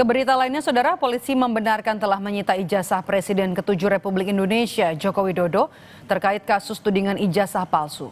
Ke berita lainnya, Saudara, polisi membenarkan telah menyita ijazah Presiden ke-7 Republik Indonesia, Joko Widodo, terkait kasus tudingan ijazah palsu.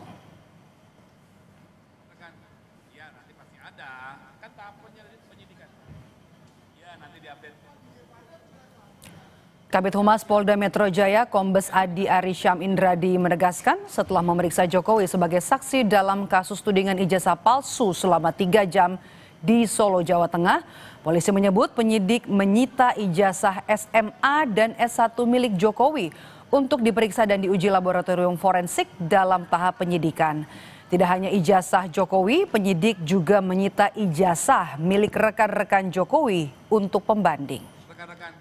Kabid Humas Polda Metro Jaya, Kombes Adi Arisyam Indradi menegaskan setelah memeriksa Jokowi sebagai saksi dalam kasus tudingan ijazah palsu selama 3 jam di Solo, Jawa Tengah, polisi menyebut penyidik menyita ijazah SMA dan S1 milik Jokowi untuk diperiksa dan diuji laboratorium forensik dalam tahap penyidikan. Tidak hanya ijazah Jokowi, penyidik juga menyita ijazah milik rekan-rekan Jokowi untuk pembanding. Rekan-rekan,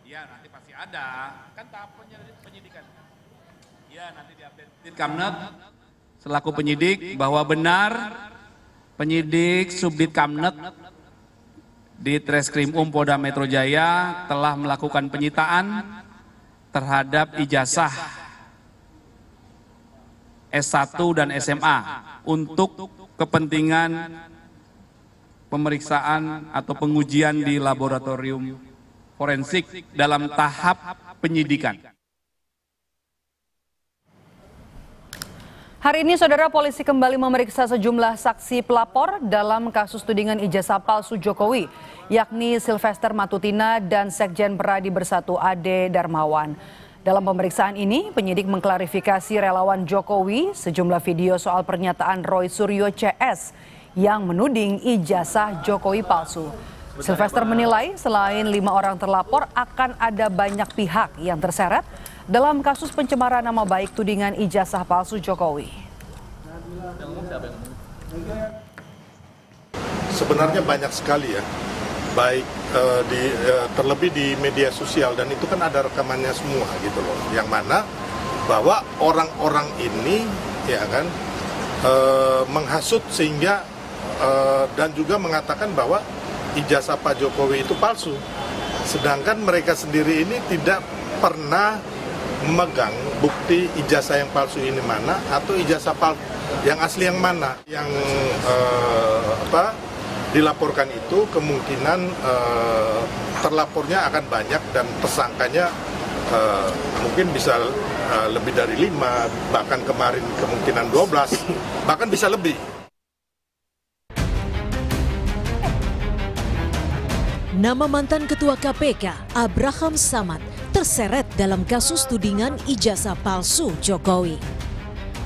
ya nanti pasti ada, kan tahap penyidikan. Ya nanti diupdate Kamnet selaku penyidik bahwa benar penyidik Subdit Kamnet di Treskrim Polda Metro Jaya telah melakukan penyitaan terhadap ijazah S1 dan SMA untuk kepentingan pemeriksaan atau pengujian di laboratorium forensik dalam tahap penyidikan. Hari ini, Saudara, polisi kembali memeriksa sejumlah saksi pelapor dalam kasus tudingan ijazah palsu Jokowi, yakni Sylvester Matutina dan Sekjen Peradi Bersatu Ade Darmawan. Dalam pemeriksaan ini, penyidik mengklarifikasi relawan Jokowi sejumlah video soal pernyataan Roy Suryo CS yang menuding ijazah Jokowi palsu. Sylvester menilai selain 5 orang terlapor akan ada banyak pihak yang terseret dalam kasus pencemaran nama baik tudingan ijazah palsu Jokowi. Sebenarnya banyak sekali ya, baik terlebih di media sosial, dan itu kan ada rekamannya semua gitu loh, yang mana bahwa orang-orang ini ya kan menghasut sehingga dan juga mengatakan bahwa ijazah Pak Jokowi itu palsu, sedangkan mereka sendiri ini tidak pernah memegang bukti ijazah yang palsu ini mana atau ijazah yang asli yang mana. Yang dilaporkan itu kemungkinan terlapornya akan banyak dan tersangkanya mungkin bisa lebih dari 5, bahkan kemarin kemungkinan 12, bahkan bisa lebih. Nama mantan Ketua KPK, Abraham Samad, terseret dalam kasus tudingan ijazah palsu Jokowi.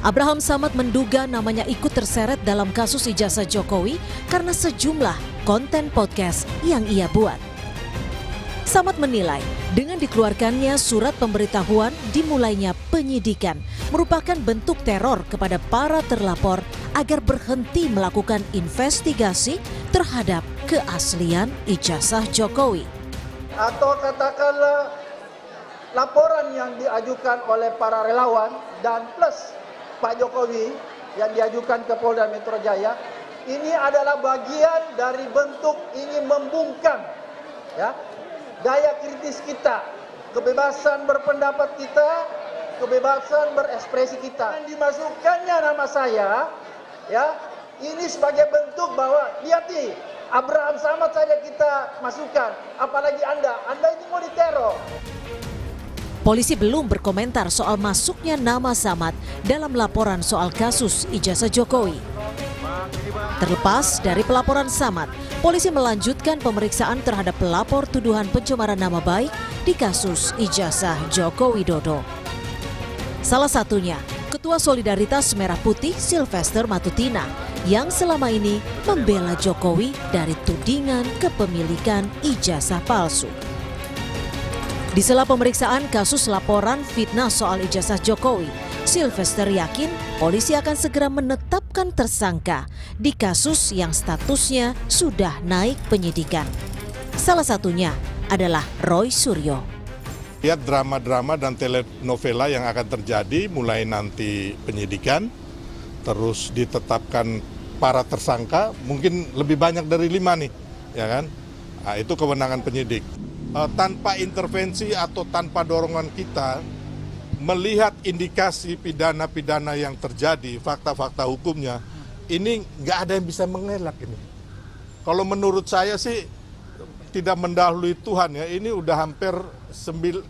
Abraham Samad menduga namanya ikut terseret dalam kasus ijazah Jokowi karena sejumlah konten podcast yang ia buat. Samad menilai dengan dikeluarkannya surat pemberitahuan dimulainya penyidikan merupakan bentuk teror kepada para terlapor agar berhenti melakukan investigasi terhadap keaslian ijazah Jokowi. Atau katakanlah laporan yang diajukan oleh para relawan dan plus Pak Jokowi yang diajukan ke Polda Metro Jaya, ini adalah bagian dari bentuk ingin membungkam ya, daya kritis kita, kebebasan berpendapat kita, kebebasan berekspresi kita. Dan dimasukkannya nama saya, ya, ini sebagai bentuk bahwa lihat nih, Abraham Samad saja kita masukkan, apalagi Anda ini mau diteror. Polisi belum berkomentar soal masuknya nama Samad dalam laporan soal kasus ijazah Jokowi. Terlepas dari pelaporan Samad, polisi melanjutkan pemeriksaan terhadap pelapor tuduhan pencemaran nama baik di kasus ijazah Joko Widodo. Salah satunya, Ketua Solidaritas Merah Putih Sylvester Matutina yang selama ini membela Jokowi dari tudingan kepemilikan ijazah palsu. Di sela pemeriksaan kasus laporan fitnah soal ijazah Jokowi, Sylvester yakin polisi akan segera menetapkan tersangka di kasus yang statusnya sudah naik penyidikan. Salah satunya adalah Roy Suryo. Lihat drama-drama dan telenovela yang akan terjadi mulai nanti penyidikan, terus ditetapkan para tersangka, mungkin lebih banyak dari 5 nih, ya kan? Nah, itu kewenangan penyidik. Tanpa intervensi atau tanpa dorongan kita, melihat indikasi pidana-pidana yang terjadi, fakta-fakta hukumnya, ini nggak ada yang bisa mengelak ini. Kalau menurut saya sih, tidak mendahului Tuhan ya. Ini udah hampir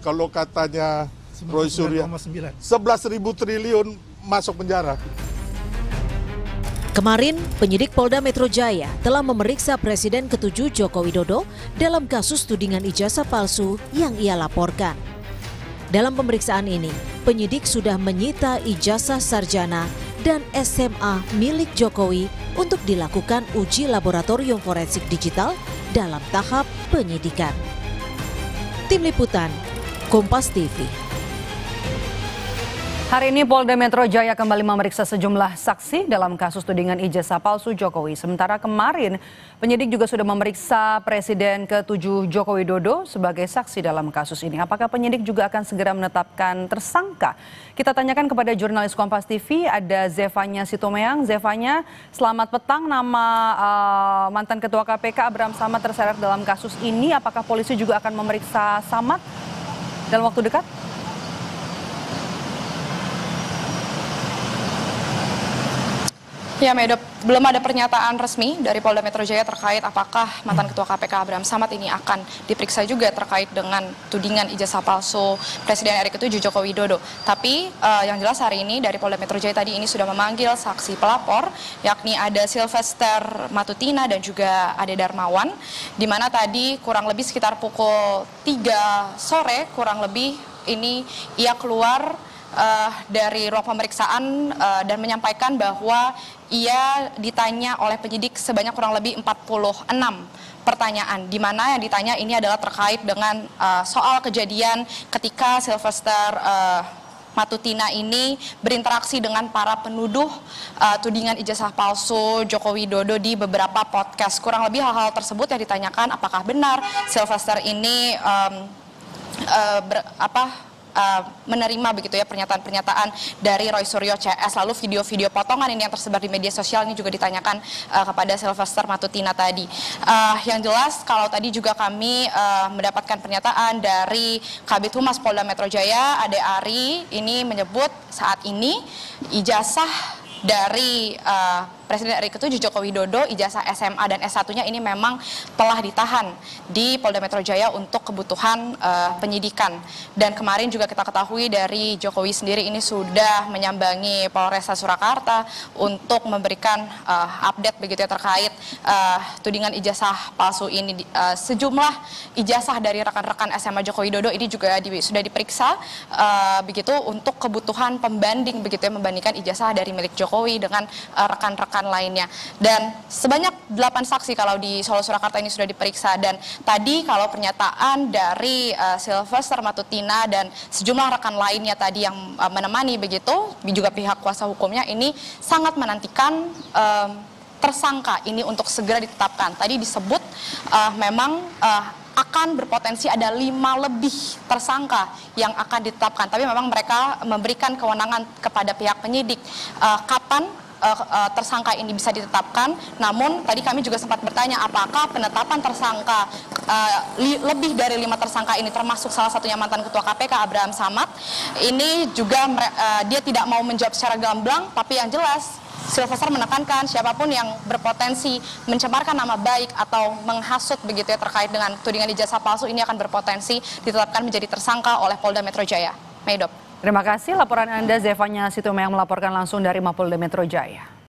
kalau katanya Roy Surya 11.000 triliun masuk penjara. Kemarin, penyidik Polda Metro Jaya telah memeriksa Presiden ke-7 Joko Widodo dalam kasus tudingan ijazah palsu yang ia laporkan. Dalam pemeriksaan ini, penyidik sudah menyita ijazah sarjana dan SMA milik Jokowi untuk dilakukan uji laboratorium forensik digital dalam tahap penyidikan. Tim Liputan, Kompas TV. Hari ini Polda Metro Jaya kembali memeriksa sejumlah saksi dalam kasus tudingan ijazah palsu Jokowi. Sementara kemarin penyidik juga sudah memeriksa Presiden ke-7 Joko Widodo sebagai saksi dalam kasus ini. Apakah penyidik juga akan segera menetapkan tersangka? Kita tanyakan kepada jurnalis Kompas TV, ada Zefanya Sitomeang. Zefanya, selamat petang. Nama mantan Ketua KPK Abraham Samad terseret dalam kasus ini. Apakah polisi juga akan memeriksa Samad dalam waktu dekat? Ya, Medop, belum ada pernyataan resmi dari Polda Metro Jaya terkait apakah mantan Ketua KPK Abraham Samad ini akan diperiksa juga terkait dengan tudingan ijazah palsu Presiden RI ke-7 Joko Widodo. Tapi yang jelas hari ini dari Polda Metro Jaya tadi ini sudah memanggil saksi pelapor, yakni ada Sylvester Matutina dan juga Ade Darmawan, di mana tadi kurang lebih sekitar pukul 3 sore kurang lebih ini ia keluar dari ruang pemeriksaan dan menyampaikan bahwa ia ditanya oleh penyidik sebanyak kurang lebih 46 pertanyaan, di mana yang ditanya ini adalah terkait dengan soal kejadian ketika Sylvester Matutina ini berinteraksi dengan para penuduh tudingan ijazah palsu Joko Widodo di beberapa podcast. Kurang lebih hal-hal tersebut yang ditanyakan, apakah benar Sylvester ini menerima begitu ya pernyataan-pernyataan dari Roy Suryo CS. Lalu video-video potongan ini yang tersebar di media sosial ini juga ditanyakan kepada Sylvester Matutina tadi. Yang jelas kalau tadi juga kami mendapatkan pernyataan dari Kabid Humas Polda Metro Jaya Ade Ari, ini menyebut saat ini ijazah dari Presiden RI ke-7 Joko Widodo, ijazah SMA dan S1-nya ini memang telah ditahan di Polda Metro Jaya untuk kebutuhan penyidikan. Dan kemarin juga kita ketahui dari Jokowi sendiri ini sudah menyambangi Polresta Surakarta untuk memberikan update begitu ya terkait tudingan ijazah palsu ini. Sejumlah ijazah dari rekan-rekan SMA Joko Widodo ini juga sudah diperiksa begitu untuk kebutuhan pembanding begitu ya, membandingkan ijazah dari milik Jokowi dengan rekan-rekan lainnya. Dan sebanyak 8 saksi kalau di Solo Surakarta ini sudah diperiksa. Dan tadi kalau pernyataan dari Sylvester Matutina dan sejumlah rekan lainnya tadi yang menemani begitu, juga pihak kuasa hukumnya ini sangat menantikan tersangka ini untuk segera ditetapkan. Tadi disebut memang akan berpotensi ada 5 lebih tersangka yang akan ditetapkan. Tapi memang mereka memberikan kewenangan kepada pihak penyidik kapan tersangka ini bisa ditetapkan. Namun tadi kami juga sempat bertanya apakah penetapan tersangka lebih dari 5 tersangka ini termasuk salah satunya mantan Ketua KPK Abraham Samad. Ini juga dia tidak mau menjawab secara gamblang, tapi yang jelas Sylvester menekankan siapapun yang berpotensi mencemarkan nama baik atau menghasut begitu ya terkait dengan tudingan ijazah palsu ini akan berpotensi ditetapkan menjadi tersangka oleh Polda Metro Jaya. Medop. Terima kasih laporan Anda Zefanya Sitomeang melaporkan langsung dari Mapolda Metro Jaya.